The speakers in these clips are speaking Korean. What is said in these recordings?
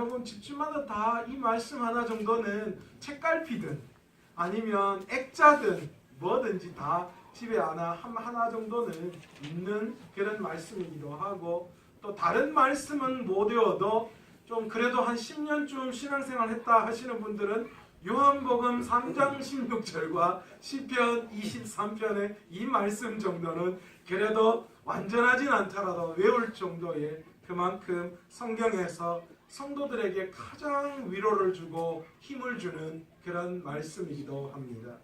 여러분 집집마다 다 이 말씀 하나 정도는 책갈피든 아니면 액자든 뭐든지 다 집에 하나 정도는 있는 그런 말씀이기도 하고, 또 다른 말씀은 못 외워도 좀 그래도 한 10년쯤 신앙생활 했다 하시는 분들은 요한복음 3장 16절과 시편 23편의 이 말씀 정도는 그래도 완전하진 않더라도 외울 정도의 그만큼 성경에서 성도들에게 가장 위로를 주고 힘을 주는 그런 말씀이기도 합니다.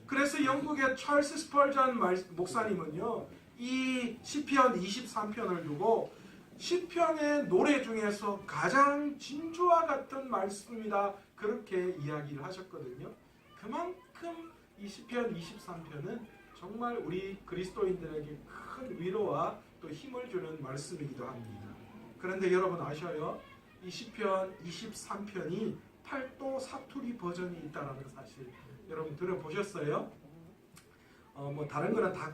그래서 영국의 찰스 스펄전 목사님은요, 이 시편 23편을 두고 시편의 노래 중에서 가장 진주와 같은 말씀이다, 그렇게 이야기를 하셨거든요. 그만큼 이 시편 23편은 정말 우리 그리스도인들에게 큰 위로와 또 힘을 주는 말씀이기도 합니다. 그런데 여러분 아셔요? 이 시편 23편이 팔도 사투리 버전이 있다는 사실 여러분 들어보셨어요? 뭐 다른 거는 다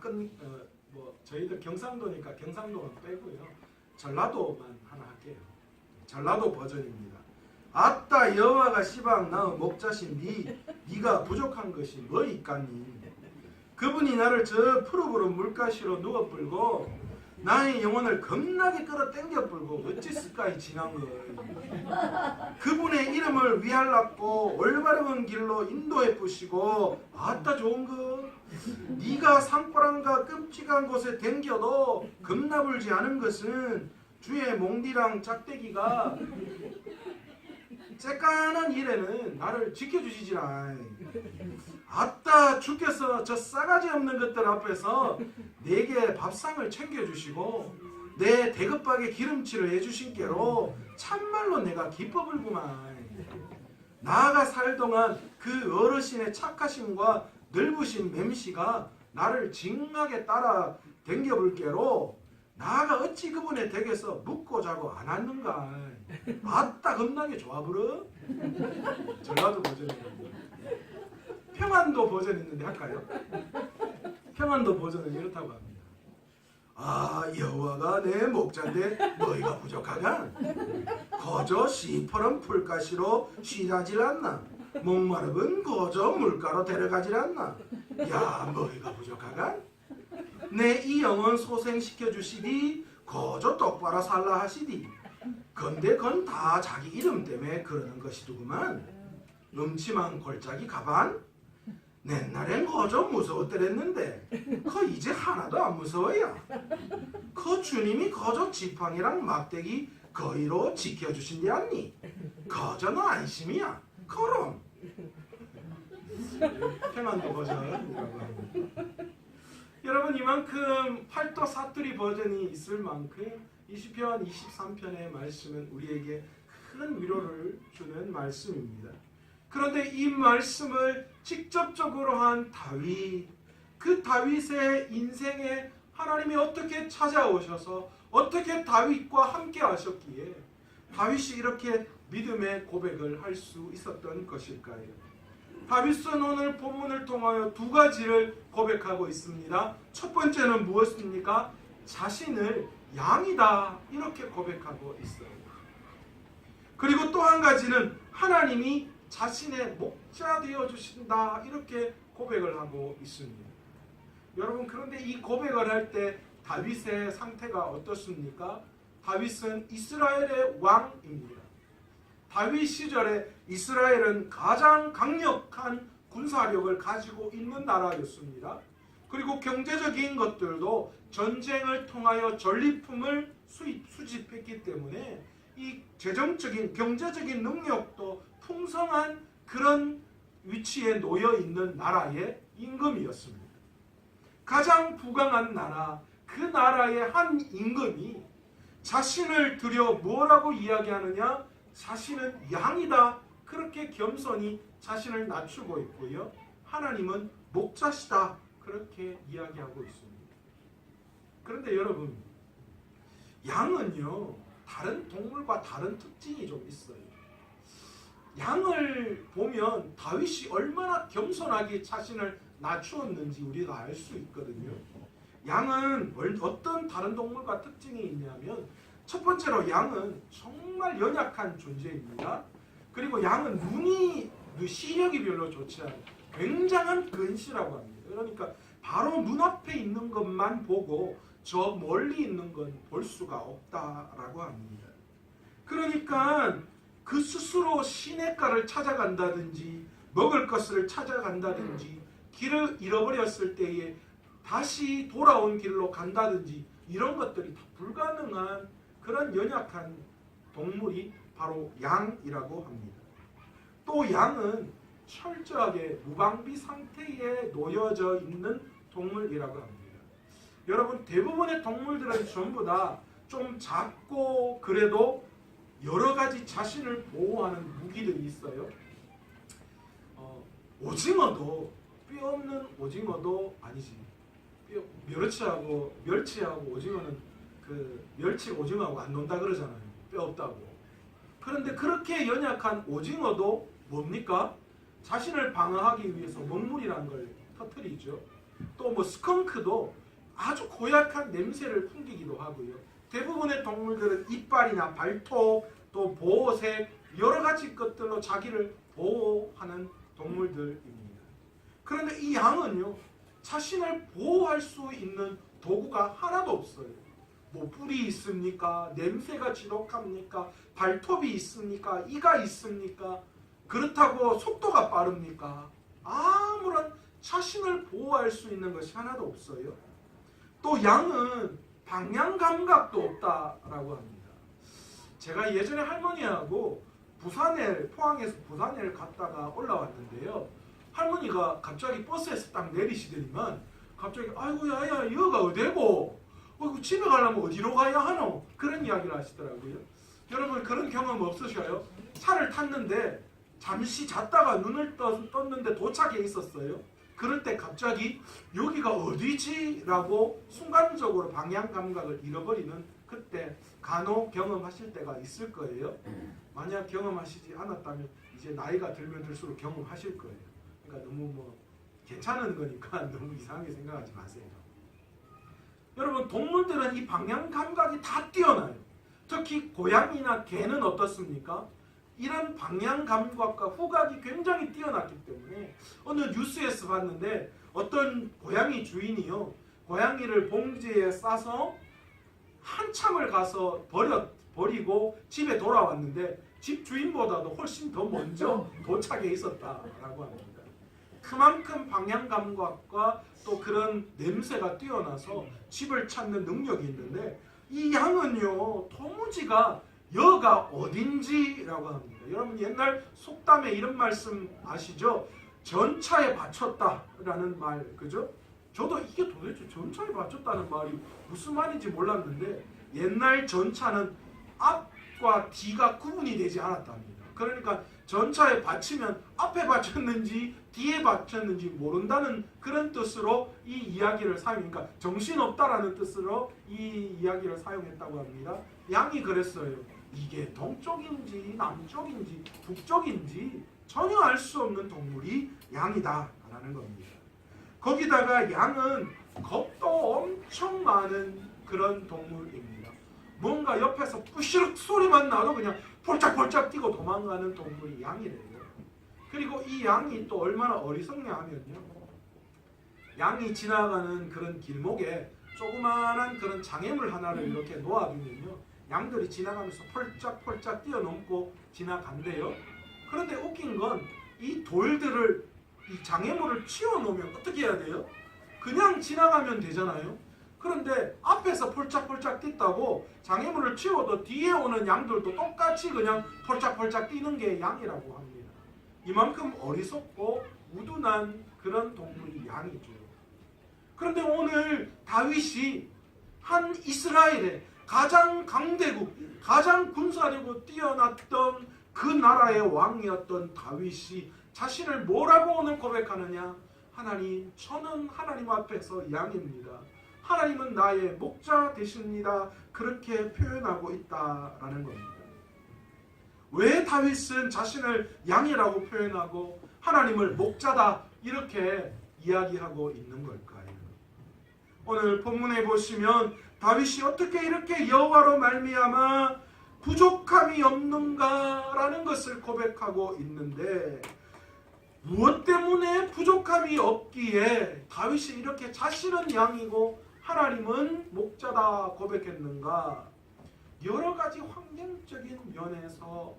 저희들 경상도니까 경상도는 빼고요. 전라도만 하나 할게요. 전라도 버전입니다. 아따 여호와가 시방 나의 목자신 네가 부족한 것이 뭐 있겠니? 그분이 나를 저 푸르푸른 물가시로 누워 불고 나의 영혼을 겁나게 끌어 당겨 불고 어찌스까이 지난 걸. 그분의 이름을 위하랍고 올바른 길로 인도해 부시고 아따 좋은 거. 네가 산고랑과 끔찍한 곳에 댕겨도 겁나불지 않은 것은 주의 몽디랑 짝대기가 쬐깐한 일에는 나를 지켜주시지라. 아따 주께서 저 싸가지 없는 것들 앞에서 내게 밥상을 챙겨주시고 내 대급박에 기름칠을 해주신 게로 참말로 내가 기뻐불구만. 나가 살 동안 그 어르신의 착하심과 넓으신 맴씨가 나를 징하게 따라 댕겨볼 게로 나가 어찌 그분의 댁에서 묵고 자고 안 왔는가. 아따 겁나게 좋아 부르. 전라도 버전이거든요. 평안도 버전 있는데 할까요? 평안도 버전은 이렇다고 합니다. 아 여호와가 내 목자인데 너희가 부족하냐? 거저 시퍼런 풀가시로 쉬자질 않나? 목마르건 거저 물가로 데려가질 않나? 야 너희가 부족하간? 내 이 영혼 소생시켜 주시디 거저 똑바로 살라 하시디. 건데 건 다 자기 이름 때문에 그러는 것이더구만. 음침한 골짜기 가반? 옛날엔 거저 무서웠더랬는데 거 이제 하나도 안 무서워요. 그 주님이 거저 지팡이랑 막대기 거의로 지켜주신데 않니? 거저 너 안심이야. 그럼 평안도 버전이라고 합니다. 여러분 이만큼 팔도 사투리 버전이 있을 만큼 이 시편 23편의 말씀은 우리에게 큰 위로를 주는 말씀입니다. 그런데 이 말씀을 직접적으로 한 다윗, 그 다윗의 인생에 하나님이 어떻게 찾아오셔서 어떻게 다윗과 함께 하셨기에 다윗이 이렇게 믿음의 고백을 할 수 있었던 것일까요? 다윗은 오늘 본문을 통하여 두 가지를 고백하고 있습니다. 첫 번째는 무엇입니까? 자신을 양이다 이렇게 고백하고 있어요. 그리고 또 한 가지는 하나님이 자신의 목자 되어 주신다 이렇게 고백을 하고 있습니다. 여러분 그런데 이 고백을 할 때 다윗의 상태가 어떻습니까? 다윗은 이스라엘의 왕입니다. 다윗 시절에 이스라엘은 가장 강력한 군사력을 가지고 있는 나라였습니다. 그리고 경제적인 것들도 전쟁을 통하여 전리품을 수집했기 때문에 이 재정적인 경제적인 능력도 풍성한 그런 위치에 놓여 있는 나라의 임금이었습니다. 가장 부강한 나라, 그 나라의 한 임금이 자신을 들여 뭐라고 이야기하느냐? 자신은 양이다. 그렇게 겸손히 자신을 낮추고 있고요. 하나님은 목자시다. 그렇게 이야기하고 있습니다. 그런데 여러분, 양은요, 다른 동물과 다른 특징이 좀 있어요. 양을 보면 다윗이 얼마나 겸손하게 자신을 낮추었는지 우리가 알 수 있거든요. 양은 어떤 다른 동물과 특징이 있냐면 첫 번째로 양은 정말 연약한 존재입니다. 그리고 양은 눈이 시력이 별로 좋지 않아요. 굉장한 근시라고 합니다. 그러니까 바로 눈앞에 있는 것만 보고 저 멀리 있는 건 볼 수가 없다라고 합니다. 그러니까 그 스스로 시냇가를 찾아간다든지 먹을 것을 찾아간다든지 길을 잃어버렸을 때에 다시 돌아온 길로 간다든지 이런 것들이 다 불가능한 그런 연약한 동물이 바로 양이라고 합니다. 또 양은 철저하게 무방비 상태에 놓여져 있는 동물이라고 합니다. 여러분, 대부분의 동물들은 전부 다 좀 작고 그래도 여러 가지 자신을 보호하는 무기들이 있어요. 오징어도 뼈 없는 오징어도 아니지. 멸치하고 오징어는 그 멸치 오징어하고 안 논다 그러잖아요. 뼈 없다고. 그런데 그렇게 연약한 오징어도 뭡니까? 자신을 방어하기 위해서 먹물이라는 걸 터뜨리죠. 또 뭐 스컹크도 아주 고약한 냄새를 풍기기도 하고요. 대부분의 동물들은 이빨이나 발톱, 또 보호색 여러 가지 것들로 자기를 보호하는 동물들입니다. 그런데 이 양은요, 자신을 보호할 수 있는 도구가 하나도 없어요. 뭐 뿔이 있습니까? 냄새가 지독합니까? 발톱이 있습니까? 이가 있습니까? 그렇다고 속도가 빠릅니까? 아무런 자신을 보호할 수 있는 것이 하나도 없어요. 또 양은 방향 감각도 없다라고 합니다. 제가 예전에 할머니하고 포항에서 부산에를 갔다가 올라왔는데요. 할머니가 갑자기 버스에서 딱 내리시더니만 갑자기 아이고 야야 여기가 어디고? 집에 가려면 어디로 가야 하노? 그런 이야기를 하시더라고요. 여러분 그런 경험 없으셔요? 차를 탔는데 잠시 잤다가 눈을 떴는데 도착해 있었어요. 그럴 때 갑자기 여기가 어디지? 라고 순간적으로 방향 감각을 잃어버리는 그때 간혹 경험하실 때가 있을 거예요. 만약 경험하시지 않았다면 이제 나이가 들면 들수록 경험하실 거예요. 그러니까 너무 괜찮은 거니까 너무 이상하게 생각하지 마세요. 여러분 동물들은 이 방향 감각이 다 뛰어나요. 특히 고양이나 개는 어떻습니까? 이런 방향 감각과 후각이 굉장히 뛰어났기 때문에 어느 뉴스에서 봤는데 어떤 고양이 주인이요, 고양이를 봉지에 싸서 한참을 가서 버리고 집에 돌아왔는데 집 주인보다도 훨씬 더 먼저 도착해 있었다라고 합니다. 그만큼 방향 감각과 또 그런 냄새가 뛰어나서 집을 찾는 능력이 있는데 이 양은요, 도무지가 여가 어딘지라고 합니다. 여러분 옛날 속담에 이런 말씀 아시죠? 전차에 바쳤다라는 말, 그죠? 저도 이게 도대체 전차에 바쳤다는 말이 무슨 말인지 몰랐는데 옛날 전차는 앞과 뒤가 구분이 되지 않았답니다. 그러니까 전차에 바치면 앞에 바쳤는지 뒤에 바쳤는지 모른다는 그런 뜻으로 이 이야기를 사용하니까 정신없다라는 뜻으로 이 이야기를 사용했다고 합니다. 양이 그랬어요. 이게 동쪽인지 남쪽인지 북쪽인지 전혀 알 수 없는 동물이 양이다라는 겁니다. 거기다가 양은 겁도 엄청 많은 그런 동물입니다. 뭔가 옆에서 뿌시륵 소리만 나도 그냥 폴짝폴짝 뛰고 도망가는 동물이 양이래요. 그리고 이 양이 또 얼마나 어리석냐 하면요, 양이 지나가는 그런 길목에 조그마한 그런 장애물 하나를 이렇게 놓아두면요, 양들이 지나가면서 펄짝펄짝 뛰어넘고 지나간대요. 그런데 웃긴 건 이 돌들을, 이 장애물을 치워놓으면 어떻게 해야 돼요? 그냥 지나가면 되잖아요. 그런데 앞에서 펄짝펄짝 뛰다고 장애물을 치워도 뒤에 오는 양들도 똑같이 그냥 펄짝펄짝 뛰는 게 양이라고 합니다. 이만큼 어리석고 우둔한 그런 동물이 양이죠. 그런데 오늘 다윗이 한 이스라엘의 가장 강대국, 가장 군사력으로 뛰어났던 그 나라의 왕이었던 다윗이 자신을 뭐라고 오늘 고백하느냐? 하나님, 저는 하나님 앞에서 양입니다. 하나님은 나의 목자 되십니다. 그렇게 표현하고 있다라는 겁니다. 왜 다윗은 자신을 양이라고 표현하고 하나님을 목자다 이렇게 이야기하고 있는 걸까요? 오늘 본문에 보시면 다윗이 어떻게 이렇게 여호와로 말미암아 부족함이 없는가라는 것을 고백하고 있는데, 무엇 때문에 부족함이 없기에 다윗이 이렇게 자신은 양이고 하나님은 목자다 고백했는가? 여러 가지 환경적인 면에서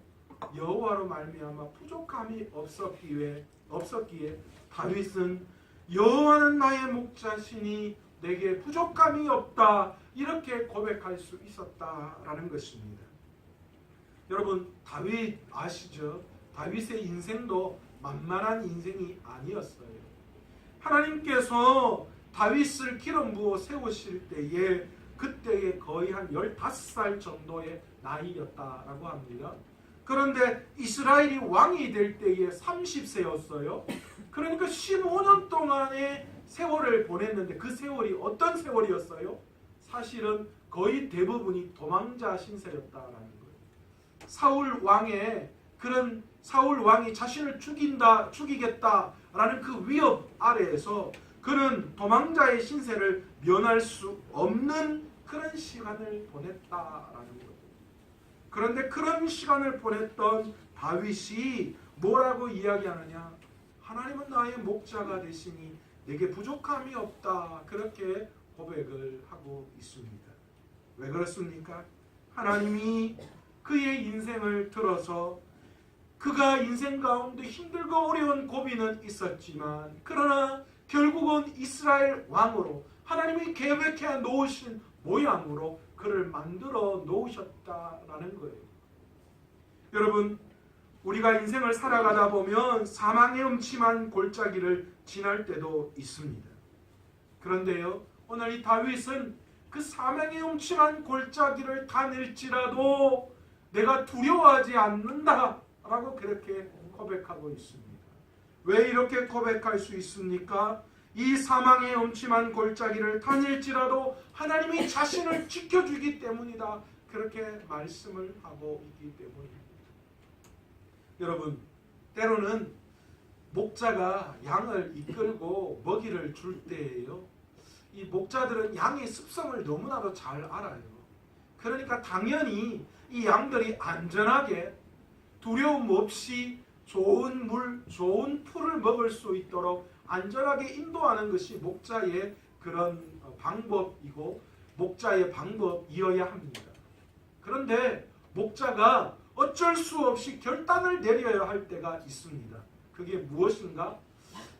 여호와로 말미암아 부족함이 없었기에 다윗은 여호와는 나의 목자시니 내게 부족함이 없다, 이렇게 고백할 수 있었다라는 것입니다. 여러분, 다윗 아시죠? 다윗의 인생도 만만한 인생이 아니었어요. 하나님께서 다윗을 기름 부어 세우실 때에 그때에 거의 한 15살 정도의 나이였다라고 합니다. 그런데 이스라엘이 왕이 될 때에 30세였어요. 그러니까 15년 동안의 세월을 보냈는데 그 세월이 어떤 세월이었어요? 사실은 거의 대부분이 도망자 신세였다라는 거예요. 사울 왕이 자신을 죽이겠다라는 그 위협 아래에서 그는 도망자의 신세를 면할 수 없는 그런 시간을 보냈다라는 거예요. 그런데 그런 시간을 보냈던 다윗이 뭐라고 이야기하느냐? 하나님은 나의 목자가 되시니 내게 부족함이 없다, 그렇게 고백을 하고 있습니다. 왜 그렇습니까? 하나님이 그의 인생을 들어서 그가 인생 가운데 힘들고 어려운 고비는 있었지만, 그러나 결국은 이스라엘 왕으로 하나님이 계획해 놓으신 모양으로 그를 만들어 놓으셨다라는 거예요. 여러분, 우리가 인생을 살아가다 보면 사망의 음침한 골짜기를 지날 때도 있습니다. 그런데요, 오늘 이 다윗은 그 사망의 음침한 골짜기를 다닐지라도 내가 두려워하지 않는다 라고 그렇게 고백하고 있습니다. 왜 이렇게 고백할 수 있습니까? 이 사망의 음침한 골짜기를 다닐지라도 하나님이 자신을 지켜주기 때문이다, 그렇게 말씀을 하고 있기 때문입니다. 여러분, 때로는 목자가 양을 이끌고 먹이를 줄 때예요, 이 목자들은 양의 습성을 너무나도 잘 알아요. 그러니까 당연히 이 양들이 안전하게 두려움 없이 좋은 물, 좋은 풀을 먹을 수 있도록 안전하게 인도하는 것이 목자의 그런 방법이고 목자의 방법이어야 합니다. 그런데 목자가 어쩔 수 없이 결단을 내려야 할 때가 있습니다. 그게 무엇인가?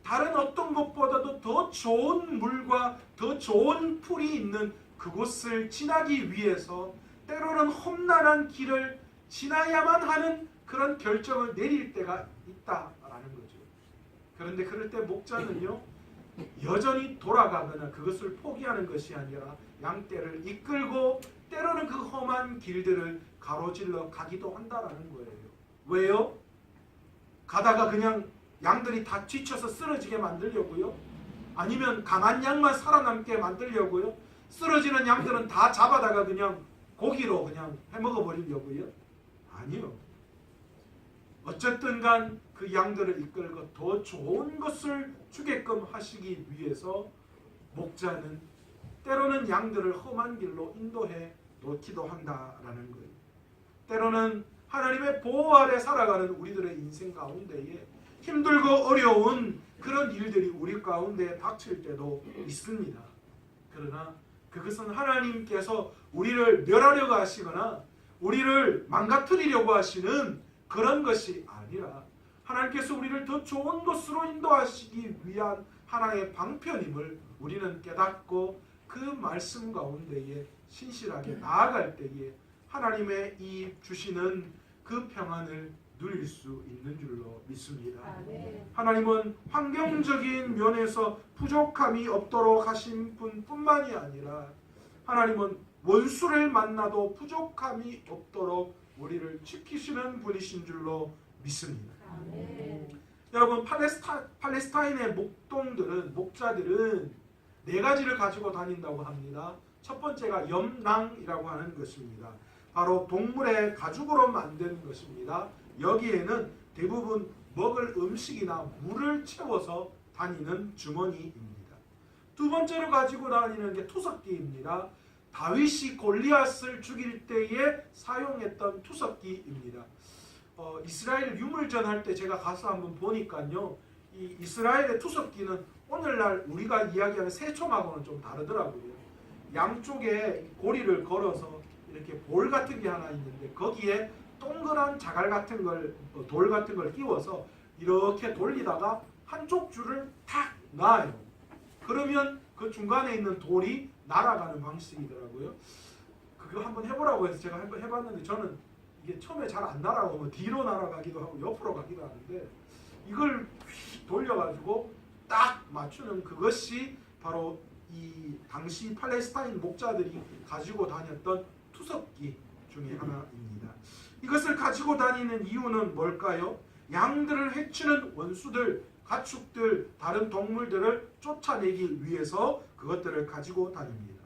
다른 어떤 것보다도 더 좋은 물과 더 좋은 풀이 있는 그곳을 지나기 위해서 때로는 험난한 길을 지나야만 하는 그런 결정을 내릴 때가 있다라는 거죠. 그런데 그럴 때 목자는요, 여전히 돌아가거나 그것을 포기하는 것이 아니라 양떼를 이끌고 때로는 그 험한 길들을 가로질러 가기도 한다라는 거예요. 왜요? 가다가 그냥 양들이 다 지쳐서 쓰러지게 만들려고요? 아니면 강한 양만 살아남게 만들려고요? 쓰러지는 양들은 다 잡아다가 그냥 고기로 그냥 해먹어 버리려고요? 아니요. 어쨌든 간 그 양들을 이끌고 더 좋은 것을 주게끔 하시기 위해서 목자는 때로는 양들을 험한 길로 인도해 놓기도 한다라는 거예요. 때로는 하나님의 보호 아래 살아가는 우리들의 인생 가운데에 힘들고 어려운 그런 일들이 우리 가운데 닥칠 때도 있습니다. 그러나 그것은 하나님께서 우리를 멸하려고 하시거나 우리를 망가뜨리려고 하시는 그런 것이 아니라 하나님께서 우리를 더 좋은 곳으로 인도하시기 위한 하나의 방편임을 우리는 깨닫고 그 말씀 가운데에 신실하게 나아갈 때에 하나님의 이 주시는 그 평안을 누릴 수 있는 줄로 믿습니다. 하나님은 환경적인 면에서 부족함이 없도록 하신 분뿐만이 아니라 하나님은 원수를 만나도 부족함이 없도록 우리를 지키시는 분이신 줄로 믿습니다. 여러분, 팔레스타인의 목자들은 네 가지를 가지고 다닌다고 합니다. 첫 번째가 염낭이라고 하는 것입니다. 바로 동물의 가죽으로 만든 것입니다. 여기에는 대부분 먹을 음식이나 물을 채워서 다니는 주머니입니다. 두 번째로 가지고 다니는 게 투석기입니다. 다윗이 골리앗을 죽일 때에 사용했던 투석기입니다. 이스라엘 유물전 할 때 제가 가서 한번 보니까요, 이 이스라엘의 투석기는 오늘날 우리가 이야기하는 새총하고는 좀 다르더라고요. 양쪽에 고리를 걸어서 이렇게 볼 같은 게 하나 있는데 거기에 동그란 자갈 같은 걸, 돌 같은 걸 끼워서 이렇게 돌리다가 한쪽 줄을 탁 놔요. 그러면 그 중간에 있는 돌이 날아가는 방식이더라고요. 그거 한번 해보라고 해서 제가 한번 해봤는데 저는 이게 처음에 잘 안 날아가고 뒤로 날아가기도 하고 옆으로 가기도 하는데 이걸 휙 돌려가지고 딱 맞추는 그것이 바로 이 당시 팔레스타인 목자들이 가지고 다녔던 투석기 중에 하나입니다. 이것을 가지고 다니는 이유는 뭘까요? 양들을 해치는 원수들, 가축들, 다른 동물들을 쫓아내기 위해서 그것들을 가지고 다닙니다.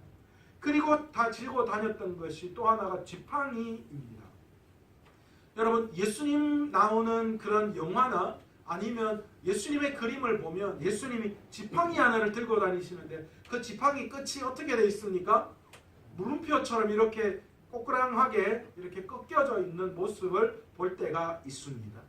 그리고 가지고 다녔던 것이 또 하나가 지팡이입니다. 여러분, 예수님 나오는 그런 영화나 아니면 예수님의 그림을 보면 예수님이 지팡이 하나를 들고 다니시는데 그 지팡이 끝이 어떻게 되어 있습니까? 물음표처럼 이렇게 꼬꾸랑하게 이렇게 꺾여져 있는 모습을 볼 때가 있습니다.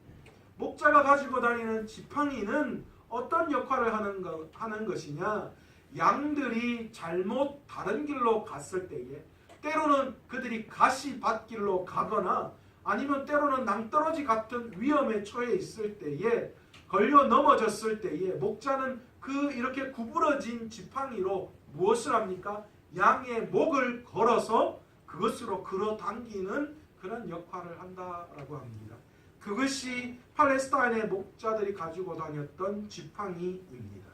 목자가 가지고 다니는 지팡이는 어떤 역할을 하는 것이냐? 양들이 잘못 다른 길로 갔을 때에, 때로는 그들이 가시밭길로 가거나 아니면 때로는 낭떠러지 같은 위험에 처해 있을 때에, 걸려 넘어졌을 때에 목자는 그 이렇게 구부러진 지팡이로 무엇을 합니까? 양의 목을 걸어서 그것으로 끌어당기는 그런 역할을 한다라고 합니다. 그것이 팔레스타인의 목자들이 가지고 다녔던 지팡이입니다.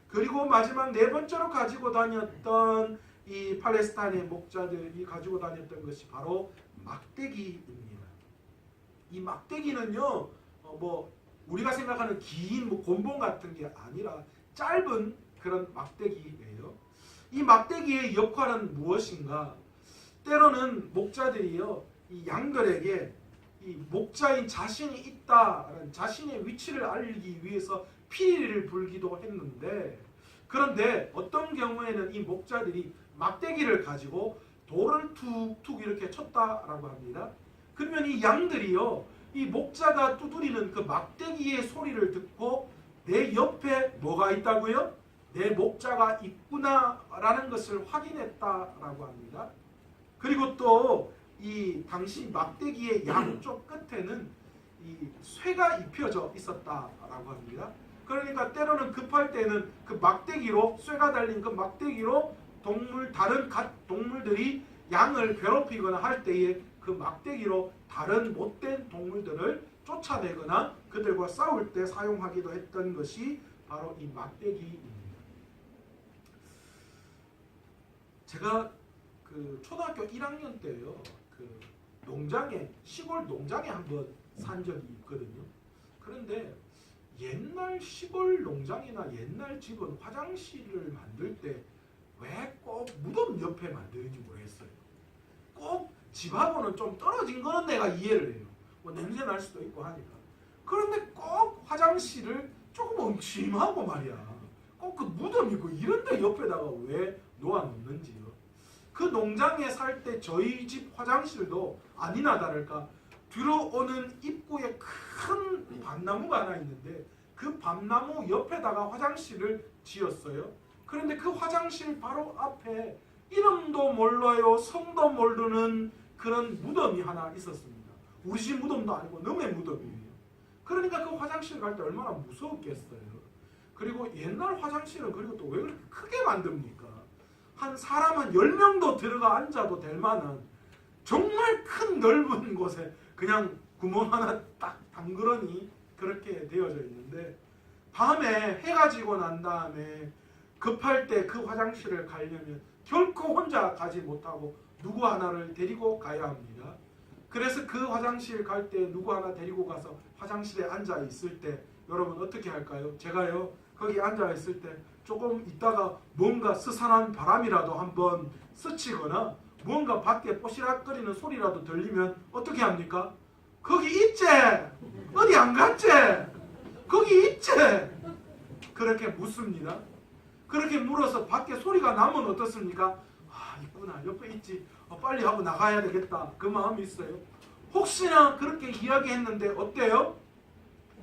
그리고 마지막 네 번째로 가지고 다녔던 이 팔레스타인의 목자들이 가지고 다녔던 것이 바로 막대기입니다. 이 막대기는요, 우리가 생각하는 긴 곤봉 같은 게 아니라 짧은 그런 막대기예요. 이 막대기의 역할은 무엇인가? 때로는 목자들이요, 이 양들에게 이 목자인 자신이 있다라는 자신의 위치를 알리기 위해서 피리를 불기도 했는데, 그런데 어떤 경우에는 이 목자들이 막대기를 가지고 돌을 툭툭 이렇게 쳤다라고 합니다. 그러면 이 양들이요, 이 목자가 두드리는 그 막대기의 소리를 듣고 내 옆에 뭐가 있다고요? 내 목자가 있구나라는 것을 확인했다라고 합니다. 그리고 또 이 당시 막대기의 양쪽 끝에는 이 쇠가 입혀져 있었다라고 합니다. 그러니까 때로는 급할 때는 그 막대기로, 쇠가 달린 그 막대기로 다른 동물들이 양을 괴롭히거나 할 때에 그 막대기로 다른 못된 동물들을 쫓아내거나 그들과 싸울 때 사용하기도 했던 것이 바로 이 막대기입니다. 제가 그 초등학교 1학년 때요, 그 시골 농장에 한번 산 적이 있거든요. 그런데 옛날 시골 농장이나 옛날 집은 화장실을 만들 때 왜 꼭 무덤 옆에 만드는지 모르겠어요. 꼭 집하고는 좀 떨어진 거는 내가 이해를 해요. 냄새 날 수도 있고 하니까. 그런데 꼭 화장실을 조금 엉침하고 말이야, 꼭 그 무덤 있고 이런 데 옆에다가 왜 놓아놓는지요. 그 농장에 살 때 저희 집 화장실도 아니나 다를까 들어오는 입구에 큰 밤나무가 하나 있는데 그 밤나무 옆에다가 화장실을 지었어요. 그런데 그 화장실 바로 앞에 이름도 몰라요, 성도 모르는 그런 무덤이 하나 있었습니다. 우리 집 무덤도 아니고 남의 무덤이에요. 그러니까 그 화장실 갈 때 얼마나 무서웠겠어요. 그리고 옛날 화장실은 그리고 또 왜 그렇게 크게 만듭니까? 한 사람 한 10명도 들어가 앉아도 될 만한 정말 큰 넓은 곳에 그냥 구멍 하나 딱 당그러니 그렇게 되어져 있는데, 밤에 해가 지고 난 다음에 급할 때 그 화장실을 가려면 결코 혼자 가지 못하고 누구 하나를 데리고 가야 합니다. 그래서 그 화장실 갈 때 누구 하나 데리고 가서 화장실에 앉아 있을 때 여러분 어떻게 할까요? 제가요, 거기 앉아 있을 때 조금 있다가 뭔가 스산한 바람이라도 한번 스치거나 뭔가 밖에 뽀시락거리는 소리라도 들리면 어떻게 합니까? 거기 있지? 어디 안 갔지? 거기 있지? 그렇게 묻습니다. 그렇게 물어서 밖에 소리가 나면 어떻습니까? 있구나, 옆에 있지, 빨리 하고 나가야 되겠다, 그 마음이 있어요. 혹시나 그렇게 이야기했는데 어때요?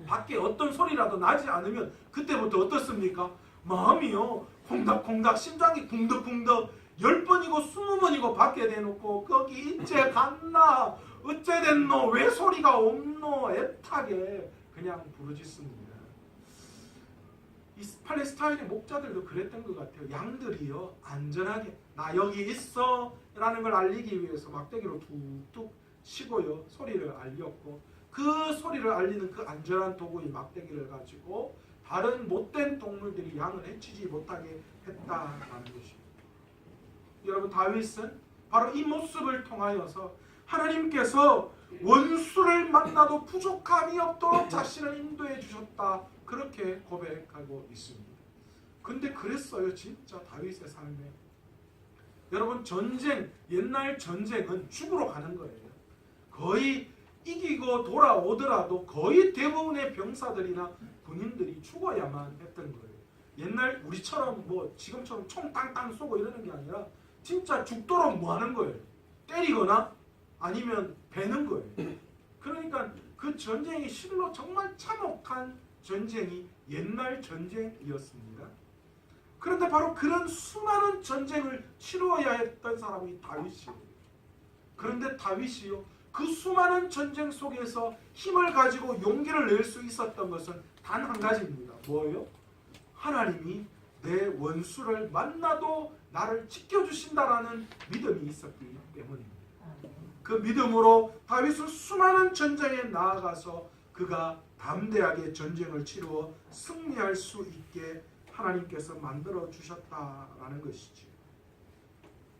밖에 어떤 소리라도 나지 않으면 그때부터 어떻습니까? 마음이요, 콩닥콩닥, 심장이 쿵덕쿵덕 10번이고 20번이고 밖에 대놓고 거기 이제 갔나, 어째 됐노, 왜 소리가 없노, 애타게 그냥 부르짖습니다. 이 팔레스타인의 목자들도 그랬던 것 같아요. 양들이요, 안전하게 나 여기 있어 라는 걸 알리기 위해서 막대기로 툭툭 치고요, 소리를 알렸고, 그 소리를 알리는 그 안전한 도구인 막대기를 가지고 다른 못된 동물들이 양을 해치지 못하게 했다라는 것입니다. 여러분, 다윗은 바로 이 모습을 통하여서 하나님께서 원수를 만나도 부족함이 없도록 자신을 인도해 주셨다, 그렇게 고백하고 있습니다. 근데 그랬어요, 진짜 다윗의 삶에. 여러분, 전쟁, 옛날 전쟁은 죽으러 가는 거예요. 거의 이기고 돌아오더라도 거의 대부분의 병사들이나 군인들이 죽어야만 했던 거예요. 옛날 우리처럼 뭐 지금처럼 총 땅땅 쏘고 이러는 게 아니라 진짜 죽도록 뭐 하는 거예요? 때리거나 아니면 베는 거예요. 그러니까 그 전쟁이 실로 정말 참혹한 전쟁이 옛날 전쟁이었습니다. 그런데 바로 그런 수많은 전쟁을 치루어야 했던 사람이 다윗이에요. 그런데 다윗이요, 그 수많은 전쟁 속에서 힘을 가지고 용기를 낼 수 있었던 것은 단 한 가지입니다. 뭐예요? 하나님이 내 원수를 만나도 나를 지켜주신다라는 믿음이 있었기 때문입니다. 그 믿음으로 다윗은 수많은 전쟁에 나아가서 그가 담대하게 전쟁을 치루어 승리할 수 있게 하나님께서 만들어 주셨다라는 것이죠.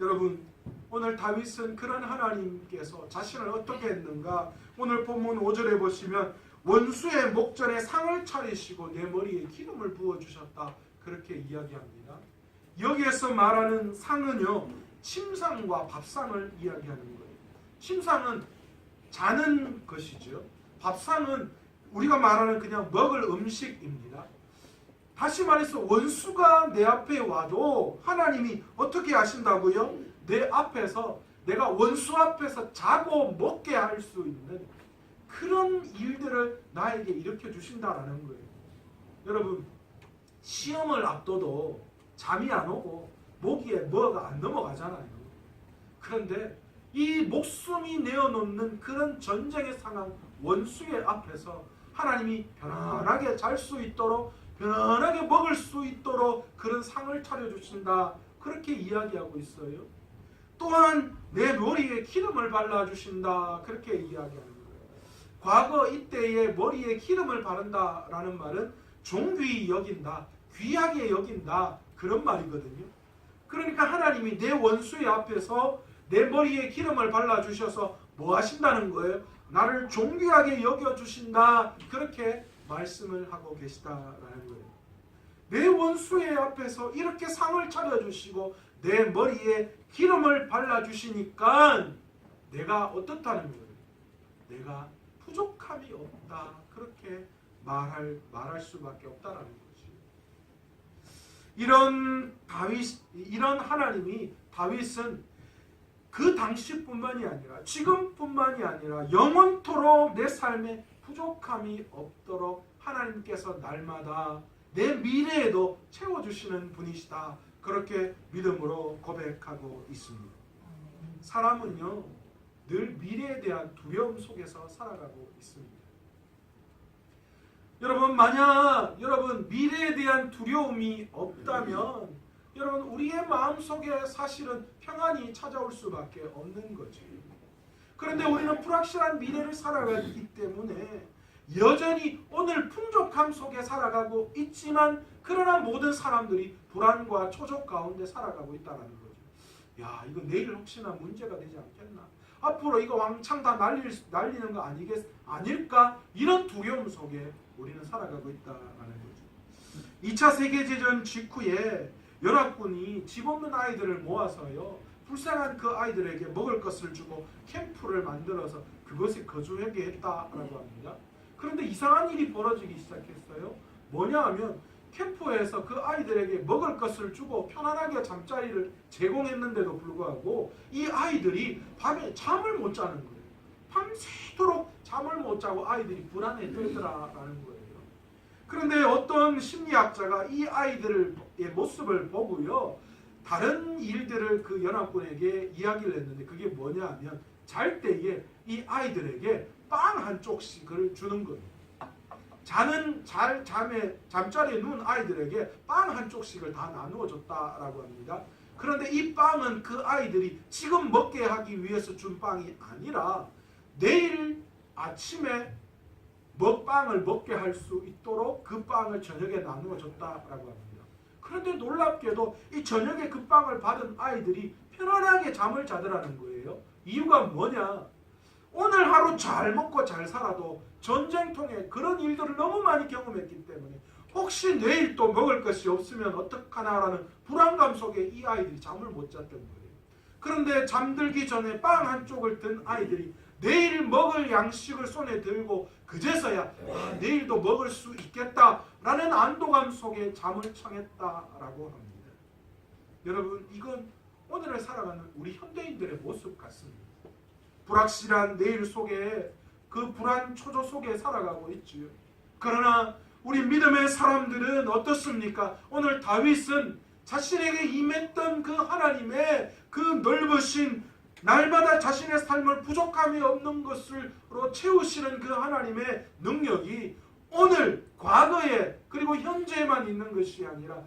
여러분, 오늘 다윗은 그런 하나님께서 자신을 어떻게 했는가? 오늘 본문 5절에 보시면 원수의 목전에 상을 차리시고 내 머리에 기름을 부어주셨다, 그렇게 이야기합니다. 여기에서 말하는 상은요, 침상과 밥상을 이야기하는 거예요. 침상은 자는 것이죠. 밥상은 우리가 말하는 그냥 먹을 음식입니다. 다시 말해서 원수가 내 앞에 와도 하나님이 어떻게 하신다고요? 내 앞에서, 내가 원수 앞에서 자고 먹게 할 수 있는 그런 일들을 나에게 일으켜 주신다라는 거예요. 여러분, 시험을 앞둬도 잠이 안 오고 모기에 뭐가 안 넘어가잖아요. 그런데 이 목숨이 내어놓는 그런 전쟁의 상황, 원수의 앞에서 하나님이 편안하게 잘 수 있도록, 편안하게 먹을 수 있도록 그런 상을 차려주신다, 그렇게 이야기하고 있어요. 또한 내 머리에 기름을 발라주신다, 그렇게 이야기하는 거예요. 과거 이때에 머리에 기름을 바른다라는 말은 존귀히 여긴다, 귀하게 여긴다, 그런 말이거든요. 그러니까 하나님이 내 원수의 앞에서 내 머리에 기름을 발라주셔서 뭐 하신다는 거예요? 나를 존귀하게 여겨주신다, 그렇게 말씀을 하고 계시다라는 거예요. 내 원수의 앞에서 이렇게 상을 차려주시고 내 머리에 기름을 발라주시니까 내가 어떻다는 거예요? 내가 부족함이 없다, 그렇게 말할 수밖에 없다라는 거지. 이런 하나님이, 다윗은 그 당시뿐만이 아니라 지금뿐만이 아니라 영원토록 내 삶에 부족함이 없도록 하나님께서 날마다 내 미래에도 채워주시는 분이시다, 그렇게 믿음으로 고백하고 있습니다. 사람은요, 늘 미래에 대한 두려움 속에서 살아가고 있습니다. 여러분, 만약 여러분 미래에 대한 두려움이 없다면 여러분, 우리의 마음속에 사실은 평안이 찾아올 수밖에 없는 거죠. 그런데 우리는 불확실한 미래를 살아가기 때문에 여전히 오늘 풍족함 속에 살아가고 있지만, 그러나 모든 사람들이 불안과 초조 가운데 살아가고 있다는 거죠. 야, 이거 내일 혹시나 문제가 되지 않겠나? 앞으로 이거 왕창 다 날리는 거 아닐까? 이런 두려움 속에 우리는 살아가고 있다는 거죠. 2차 세계대전 직후에 연합군이 집 없는 아이들을 모아서요, 불쌍한 그 아이들에게 먹을 것을 주고 캠프를 만들어서 그것에 거주하게 했다라고 합니다. 그런데 이상한 일이 벌어지기 시작했어요. 뭐냐 하면 캠프에서 그 아이들에게 먹을 것을 주고 편안하게 잠자리를 제공했는데도 불구하고 이 아이들이 밤에 잠을 못 자는 거예요. 밤새도록 잠을 못 자고 아이들이 불안해 떨더라라는 거예요. 그런데 어떤 심리학자가 이 아이들의 모습을 보고요, 다른 일들을 그 연합군에게 이야기를 했는데 그게 뭐냐 하면 잘 때에 이 아이들에게 빵 한 쪽씩을 주는 거예요. 잠자리에 누운 아이들에게 빵 한 쪽씩을 다 나누어 줬다라고 합니다. 그런데 이 빵은 그 아이들이 지금 먹게 하기 위해서 준 빵이 아니라 내일 아침에 먹방을 먹게 할 수 있도록 그 빵을 저녁에 나누어 줬다라고 합니다. 그런데 놀랍게도 이 저녁에 그 빵을 받은 아이들이 편안하게 잠을 자더라는 거예요. 이유가 뭐냐? 오늘 하루 잘 먹고 잘 살아도 전쟁통에 그런 일들을 너무 많이 경험했기 때문에 혹시 내일 또 먹을 것이 없으면 어떡하나라는 불안감 속에 이 아이들이 잠을 못 잤던 거예요. 그런데 잠들기 전에 빵 한 쪽을 든 아이들이 내일 먹을 양식을 손에 들고 그제서야 내일도 먹을 수 있겠다라는 안도감 속에 잠을 청했다라고 합니다. 여러분, 이건 오늘을 살아가는 우리 현대인들의 모습 같습니다. 불확실한 내일 속에 그 불안 초조 속에 살아가고 있지요. 그러나 우리 믿음의 사람들은 어떻습니까? 오늘 다윗은 자신에게 임했던 그 하나님의 그 넓으신 날마다 자신의 삶을 부족함이 없는 것으로 채우시는 그 하나님의 능력이 오늘, 과거에, 그리고 현재에만 있는 것이 아니라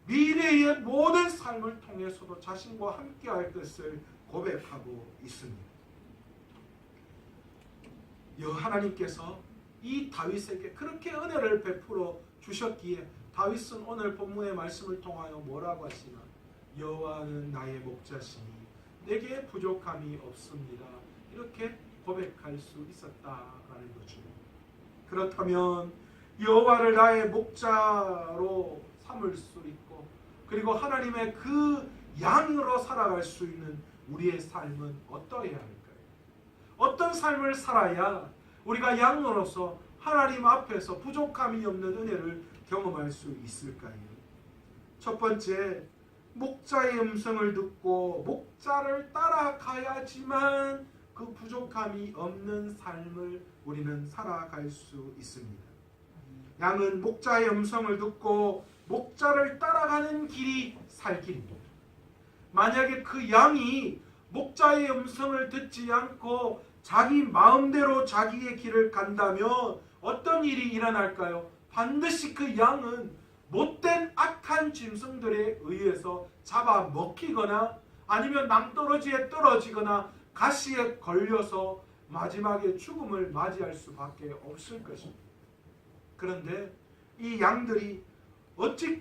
미래의 모든 삶을 통해서도 자신과 함께할 것을 고백하고 있습니다. 하나님께서 이 다윗에게 그렇게 은혜를 베풀어 주셨기에 다윗은 오늘 본문의 말씀을 통하여 뭐라고 하시나? 여호와는 나의 목자시니 내게 부족함이 없습니다. 이렇게 고백할 수 있었다라는 거죠. 그렇다면 여호와를 나의 목자로 삼을 수 있고 그리고 하나님의 그 양으로 살아갈 수 있는 우리의 삶은 어떠해야 할까요? 어떤 삶을 살아야 우리가 양으로서 하나님 앞에서 부족함이 없는 은혜를 경험할 수 있을까요? 첫 번째, 목자의 음성을 듣고 목자를 따라가야지만 그 부족함이 없는 삶을 우리는 살아갈 수 있습니다. 양은 목자의 음성을 듣고 목자를 따라가는 길이 살 길입니다. 만약에 그 양이 목자의 음성을 듣지 않고 자기 마음대로 자기의 길을 간다면 어떤 일이 일어날까요? 반드시 그 양은 못된 악한 짐승들에 의해서 잡아먹히거나 아니면 낭떠러지에 떨어지거나 가시에 걸려서 마지막에 죽음을 맞이할 수밖에 없을 것입니다. 그런데 이 양들이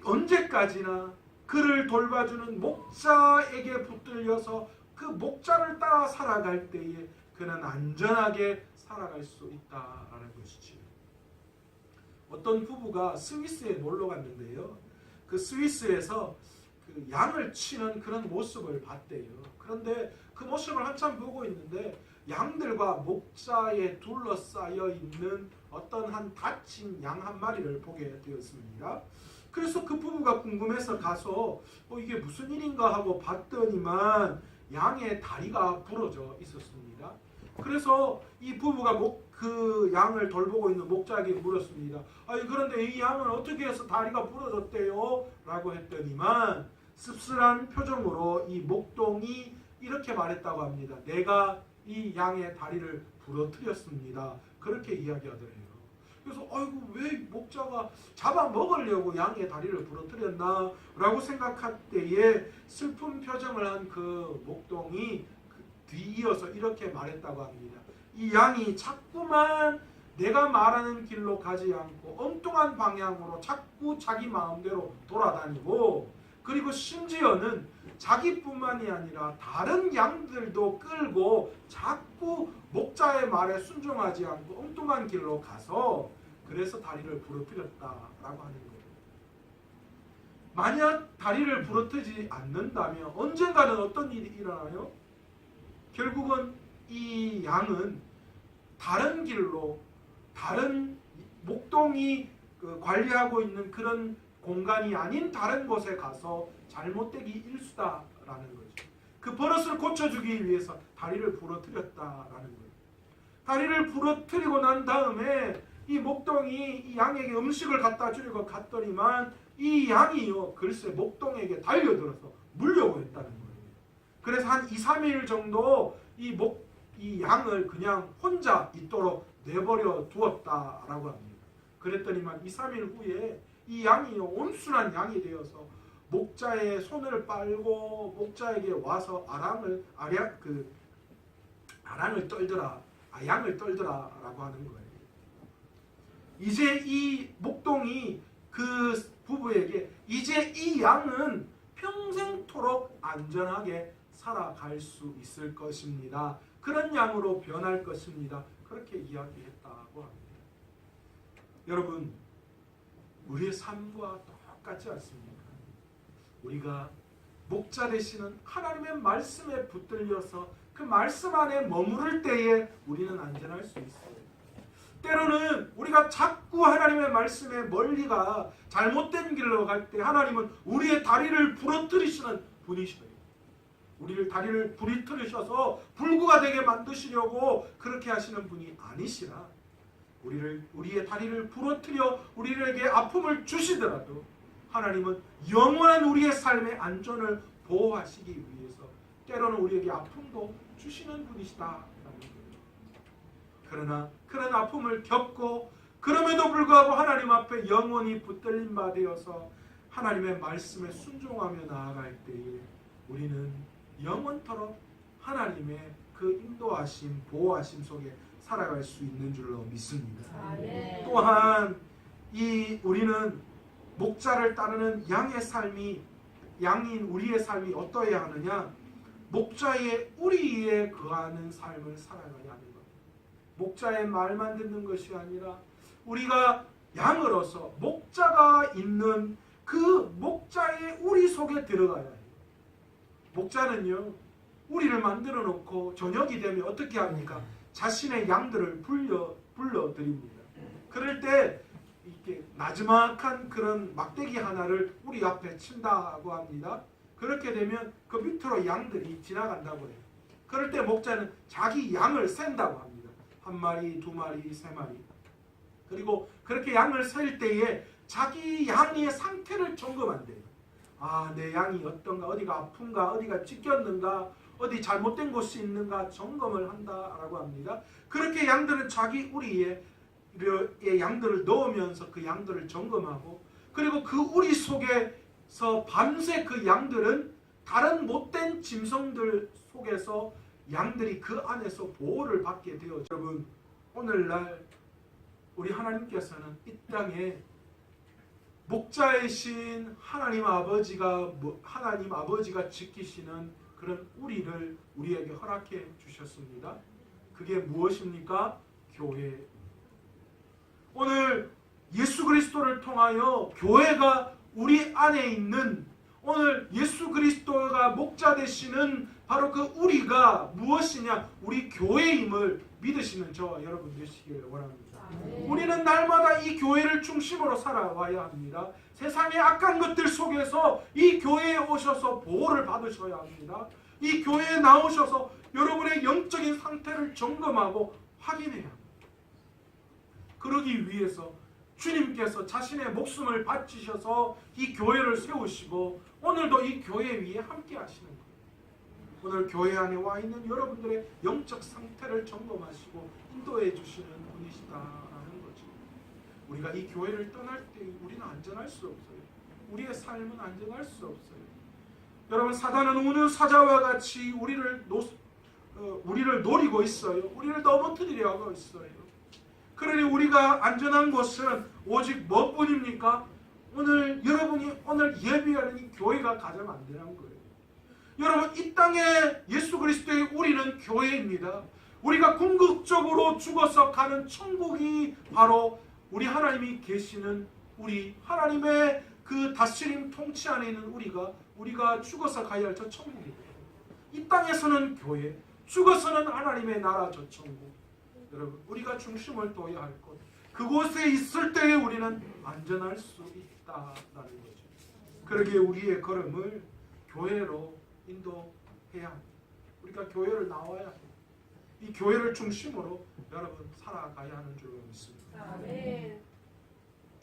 언제까지나 그를 돌봐주는 목자에게 붙들려서 그 목자를 따라 살아갈 때에 그는 안전하게 살아갈 수 있다라는 것이지요. 어떤 부부가 스위스에 놀러 갔는데요. 그 스위스에서 그 양을 치는 그런 모습을 봤대요. 그런데 그 모습을 한참 보고 있는데 양들과 목자에 둘러싸여 있는 어떤 한 다친 양 한 마리를 보게 되었습니다. 그래서 그 부부가 궁금해서 가서 이게 무슨 일인가 하고 봤더니만 양의 다리가 부러져 있었습니다. 그래서 이 부부가 그 양을 돌보고 있는 목자에게 물었습니다. 그런데 이 양은 어떻게 해서 다리가 부러졌대요? 라고 했더니만 씁쓸한 표정으로 이 목동이 이렇게 말했다고 합니다. 내가 이 양의 다리를 부러뜨렸습니다. 그렇게 이야기하더래요. 그래서 왜 목자가 잡아먹으려고 양의 다리를 부러뜨렸나? 라고 생각할 때에 슬픈 표정을 한 그 목동이 뒤이어서 이렇게 말했다고 합니다. 이 양이 자꾸만 내가 말하는 길로 가지 않고 엉뚱한 방향으로 자꾸 자기 마음대로 돌아다니고 그리고 심지어는 자기뿐만이 아니라 다른 양들도 끌고 자꾸 목자의 말에 순종하지 않고 엉뚱한 길로 가서 그래서 다리를 부러뜨렸다라고 하는 거예요. 만약 다리를 부러뜨리지 않는다면 언젠가는 어떤 일이 일어나요? 결국은 이 양은 다른 길로 다른 목동이 관리하고 있는 그런 공간이 아닌 다른 곳에 가서 잘못되기 일수다라는 거죠. 그 버릇을 고쳐주기 위해서 다리를 부러뜨렸다라는 거예요. 다리를 부러뜨리고 난 다음에 이 목동이 이 양에게 음식을 갖다 주려고 갔더니만 이 양이요, 글쎄 목동에게 달려들어서 물려고 했다는 거예요. 그래서 한 2, 3일 정도 이 양을 그냥 혼자 있도록 내버려 두었다라고 합니다. 그랬더니만 2, 3일 후에 이 양이요, 온순한 양이 되어서 목자의 손을 빨고 목자에게 와서 양을 떨더라라고 하는 거예요. 이제 이 목동이 그 부부에게 이제 이 양은 평생토록 안전하게 살아갈 수 있을 것입니다. 그런 양으로 변할 것입니다. 그렇게 이야기했다고 합니다. 여러분, 우리의 삶과 똑같지 않습니까? 우리가 목자 되시는 하나님의 말씀에 붙들려서 그 말씀 안에 머무를 때에 우리는 안전할 수 있어요. 때로는 우리가 자꾸 하나님의 말씀에 멀리가 잘못된 길로 갈 때 하나님은 우리의 다리를 부러뜨리시는 분이셔요. 우리를 다리를 부러뜨리셔서 불구가 되게 만드시려고 그렇게 하시는 분이 아니시라. 우리의 다리를 부러뜨려 우리에게 아픔을 주시더라도 하나님은 영원한 우리의 삶의 안전을 보호하시기 위해서 때로는 우리에게 아픔도 주시는 분이시다. 그러나 그런 아픔을 겪고 그럼에도 불구하고 하나님 앞에 영원히 붙들린 바 되어서 하나님의 말씀에 순종하며 나아갈 때에 우리는 영원토록 하나님의 그 인도하심, 보호하심 속에 살아갈 수 있는 줄로 믿습니다. 또한 우리는 목자를 따르는 양인 우리의 삶이 어떠해야 하느냐? 목자의 우리에 거하는 삶을 살아가야 하는 것. 목자의 말만 듣는 것이 아니라 우리가 양으로서 목자가 있는 그 목자의 우리 속에 들어가야 해요. 목자는요, 우리를 만들어 놓고 저녁이 되면 어떻게 합니까? 자신의 양들을 불러드립니다. 그럴 때 이렇게 나지막한 그런 막대기 하나를 우리 앞에 친다고 합니다. 그렇게 되면 그 밑으로 양들이 지나간다고 해요. 그럴 때 목자는 자기 양을 센다고 합니다. 1마리, 2마리, 3마리. 그리고 그렇게 양을 셀 때에 자기 양의 상태를 점검한대요. 내 양이 어떤가, 어디가 아픈가, 어디가 찢겼는가, 어디 잘못된 곳이 있는가 점검을 한다라고 합니다. 그렇게 양들은 자기 우리의 양들을 넣으면서 그 양들을 점검하고, 그리고 그 우리 속에서 밤새 그 양들은 다른 못된 짐승들 속에서 양들이 그 안에서 보호를 받게 되어. 여러분, 오늘날 우리 하나님께서는 이 땅에 목자이신 하나님 아버지가 지키시는 그런 우리를 우리에게 허락해 주셨습니다. 그게 무엇입니까? 교회. 오늘 예수 그리스도를 통하여 교회가 우리 안에 있는, 오늘 예수 그리스도가 목자 되시는 바로 그 우리가 무엇이냐? 우리 교회임을 믿으시는 저와 여러분 되시길 원합니다. 우리는 날마다 이 교회를 중심으로 살아와야 합니다. 세상의 악한 것들 속에서 이 교회에 오셔서 보호를 받으셔야 합니다. 이 교회에 나오셔서 여러분의 영적인 상태를 점검하고 확인해야 합니다. 그러기 위해서 주님께서 자신의 목숨을 바치셔서 이 교회를 세우시고 오늘도 이 교회 위에 함께 하시는 거예요. 오늘 교회 안에 와 있는 여러분들의 영적 상태를 점검하시고 인도해 주시는 분이시다라는 거죠. 우리가 이 교회를 떠날 때 우리는 안전할 수 없어요. 우리의 삶은 안전할 수 없어요. 여러분, 사단은 우는 사자와 같이 우리를 노리고 있어요. 우리를 넘어뜨리려 하고 있어요. 그러니 우리가 안전한 곳은 오직 뭐뿐입니까? 여러분이 오늘 예배하는 이 교회가 가장 안전한 거예요. 여러분, 이 땅에 예수 그리스도의 우리는 교회입니다. 우리가 궁극적으로 죽어서 가는 천국이 바로 우리 하나님이 계시는 우리 하나님의 그 다스림 통치 안에 있는 우리가 죽어서 가야 할 저 천국이에요. 이 땅에서는 교회, 죽어서는 하나님의 나라 저 천국. 여러분, 우리가 중심을 둬야 할 곳, 그곳에 있을 때에 우리는 안전할 수 있다. 있다라는 거죠. 그러기에 우리의 걸음을 교회로 인도해야 합니다. 우리가 교회를 나와야 해요. 이 교회를 중심으로 여러분 살아가야 하는 줄로 믿습니다. 아멘.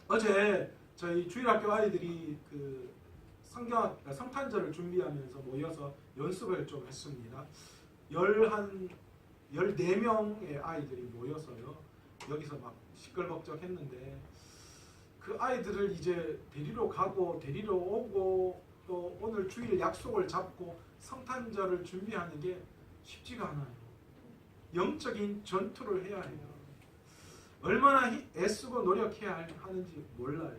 어제 저희 주일학교 아이들이 그 성탄절을 준비하면서 모여서 연습을 좀 했습니다. 14명의 아이들이 모여서요. 여기서 막 시끌벅적했는데 그 아이들을 이제 데리러 가고 데리러 오고 또 오늘 주일 약속을 잡고 성탄절을 준비하는 게 쉽지가 않아요. 영적인 전투를 해야 해요. 얼마나 애쓰고 노력해야 하는지 몰라요.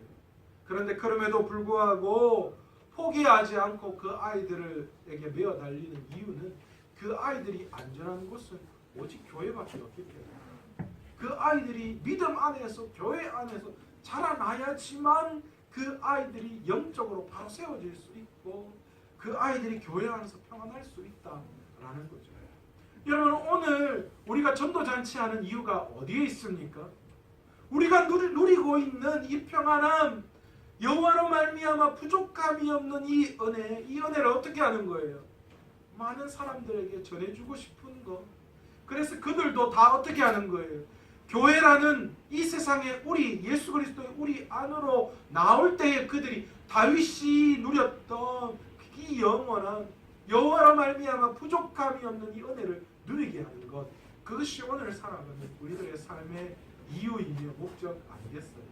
그런데 그럼에도 불구하고 포기하지 않고 그 아이들에게 메어 달리는 이유는 그 아이들이 안전한 곳은 오직 교회밖에 없기 때문에 그 아이들이 믿음 안에서 교회 안에서 자라나야지만 그 아이들이 영적으로 바로 세워질 수 있고 그 아이들이 교회 안에서 평안할 수 있다라는 거죠. 여러분 오늘 우리가 전도잔치하는 이유가 어디에 있습니까? 우리가 누리고 있는 이 평안함, 여호와로 말미암아 부족함이 없는 이 은혜를 어떻게 하는 거예요? 많은 사람들에게 전해주고 싶은 거. 그래서 그들도 다 어떻게 하는 거예요? 교회라는 이 세상에 우리 예수 그리스도의 우리 안으로 나올 때에 그들이 다윗이 누렸던 이 영원한 여호와로 말미암아 부족함이 없는 이 은혜를 누리게 하는 것, 그것이 오늘 살아가는 우리들의 삶의 이유이며 목적 아니겠어요?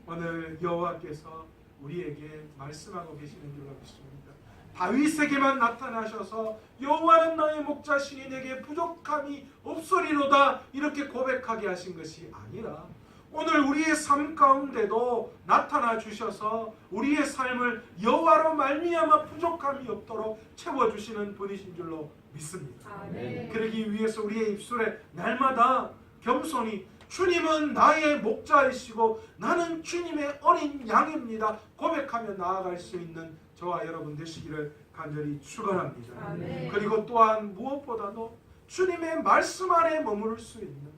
오늘 여호와께서 우리에게 말씀하고 계시는 줄로 믿습니다. 다윗에게만 나타나셔서 여호와는 너의 목자시니 내게 부족함이 없으리로다 이렇게 고백하게 하신 것이 아니라 오늘 우리의 삶 가운데도 나타나 주셔서 우리의 삶을 여호와로 말미암아 부족함이 없도록 채워주시는 분이신 줄로 믿습니다. 아멘. 그러기 위해서 우리의 입술에 날마다 겸손히 주님은 나의 목자이시고 나는 주님의 어린 양입니다 고백하며 나아갈 수 있는 저와 여러분 되시기를 간절히 축원합니다. 아멘. 그리고 또한 무엇보다도 주님의 말씀 안에 머무를 수 있는,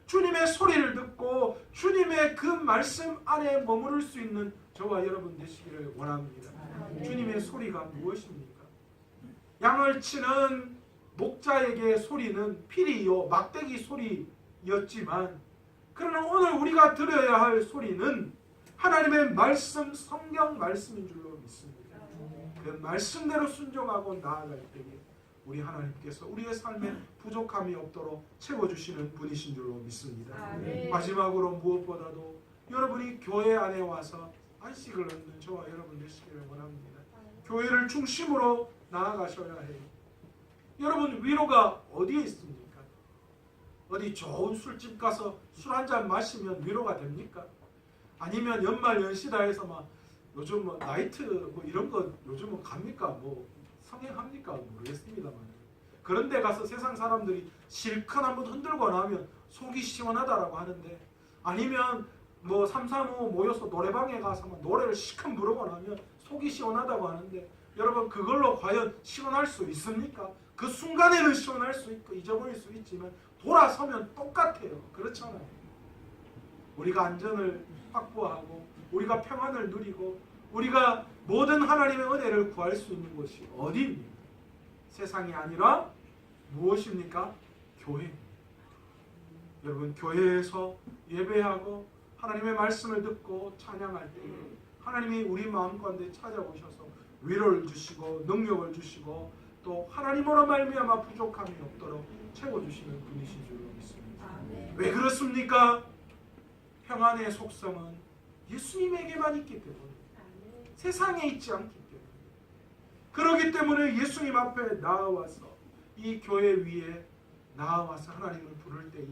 주님의 소리를 듣고 주님의 그 말씀 안에 머무를 수 있는 저와 여러분 되시기를 원합니다. 아멘. 주님의 소리가 무엇입니까? 양을 치는 목자에게 소리는 피리요 막대기 소리였지만 그러나 오늘 우리가 들어야 할 소리는 하나님의 말씀, 성경 말씀인 줄로 믿습니다. 그 말씀대로 순종하고 나아갈 때에 우리 하나님께서 우리의 삶에 부족함이 없도록 채워주시는 분이신 줄로 믿습니다. 아멘. 마지막으로 무엇보다도 여러분이 교회 안에 와서 안식을 얻는 저와 여러분 되시기를 원합니다. 교회를 중심으로 나아가셔야 해요. 여러분 위로가 어디에 있습니까? 어디 좋은 술집 가서 술 한잔 마시면 위로가 됩니까? 아니면 연말 연시다해서 막 요즘 뭐 나이트 뭐 이런 거 요즘은 갑니까? 뭐 성행합니까? 모르겠습니다만 그런 데 가서 세상 사람들이 실컷 한번 흔들고 나면 속이 시원하다라고 하는데 아니면 뭐 335 모여서 노래방에 가서 막 노래를 시컷 부르고 나면 속이 시원하다고 하는데 여러분 그걸로 과연 시원할 수 있습니까? 그 순간에는 시원할 수 있고 잊어버릴 수 있지만 돌아서면 똑같아요. 그렇잖아요. 우리가 안전을 확보하고 우리가 평안을 누리고 우리가 모든 하나님의 은혜를 구할 수 있는 곳이 어디입니까? 세상이 아니라 무엇입니까? 교회입니다. 여러분 교회에서 예배하고 하나님의 말씀을 듣고 찬양할 때 하나님이 우리 마음 가운데 찾아오셔서 위로를 주시고 능력을 주시고 또 하나님으로 말미암아 부족함이 없도록 채워주시는 분이신 줄로 믿습니다. 아멘. 왜 그렇습니까? 평안의 속성은 예수님에게만 있기 때문에 아멘. 세상에 있지 않기 때문에 그렇기 때문에 예수님 앞에 나와서 이 교회 위에 나와서 하나님을 부를 때에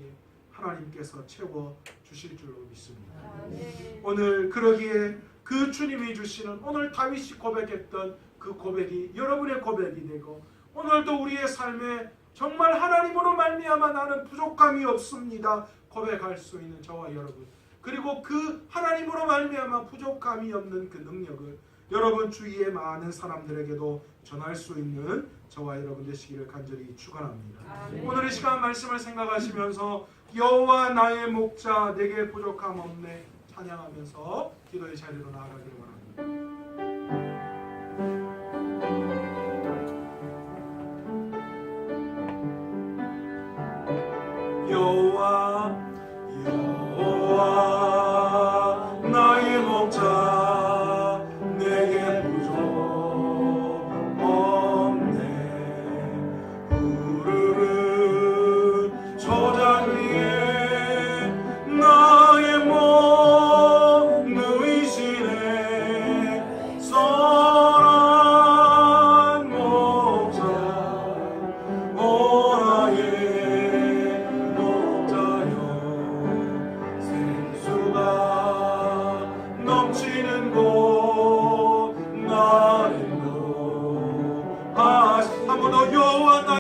하나님께서 채워주실 줄로 믿습니다. 아멘. 오늘 그러기에 그 주님이 주시는 오늘 다윗이 고백했던 그 고백이 여러분의 고백이 되고 오늘도 우리의 삶에 정말 하나님으로 말미암아 나는 부족함이 없습니다 고백할 수 있는 저와 여러분 그리고 그 하나님으로 말미암아 부족함이 없는 그 능력을 여러분 주위의 많은 사람들에게도 전할 수 있는 저와 여러분 되시기를 간절히 축원합니다. 아멘. 오늘 이 시간 말씀을 생각하시면서 여호와 나의 목자 내게 부족함 없네 찬양하면서 기도의 자리로 나아가기를 원합니다.